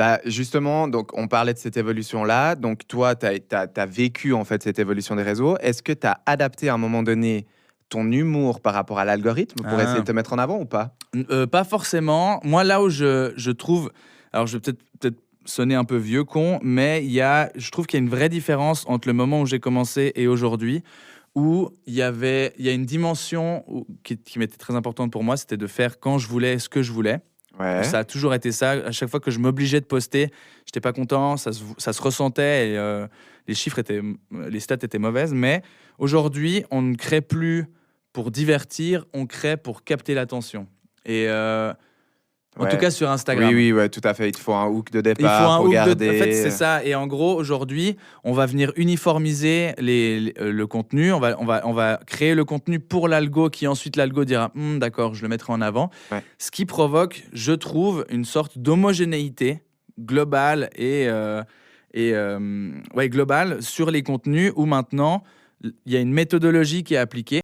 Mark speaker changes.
Speaker 1: Bah, justement, donc on parlait de cette évolution-là. Donc toi, tu as vécu en fait cette évolution des réseaux. Est-ce que tu as adapté à un moment donné ton humour par rapport à l'algorithme pour essayer
Speaker 2: Ah.
Speaker 1: de te mettre en avant ou pas?
Speaker 2: Pas forcément. Moi, là où je trouve, alors je vais peut-être sonner un peu vieux con, mais je trouve qu'il y a une vraie différence entre le moment où j'ai commencé et aujourd'hui, où il y a une dimension qui m'était très importante pour moi, c'était de faire quand je voulais, ce que je voulais.
Speaker 1: Ouais.
Speaker 2: Ça a toujours été ça. À chaque fois que je m'obligeais de poster, j'étais pas content, ça se ressentait et les stats étaient mauvaises. Mais aujourd'hui, on ne crée plus pour divertir, on crée pour capter l'attention. Et en tout
Speaker 1: Ouais.
Speaker 2: cas sur
Speaker 1: Oui,
Speaker 2: Instagram.
Speaker 1: oui, ouais, tout à fait. Il te faut un hook de
Speaker 2: Il faut
Speaker 1: départ
Speaker 2: un
Speaker 1: pour
Speaker 2: hook de. En fait, c'est
Speaker 1: garder.
Speaker 2: ça. Et en gros, aujourd'hui, on va venir uniformiser le contenu. On va créer le contenu pour l'algo qui ensuite l'algo dira d'accord, je le mettrai en avant.
Speaker 1: Ouais.
Speaker 2: Ce qui provoque, je trouve, une sorte d'homogénéité globale ouais, globale sur les contenus où maintenant il y a une méthodologie qui est appliquée.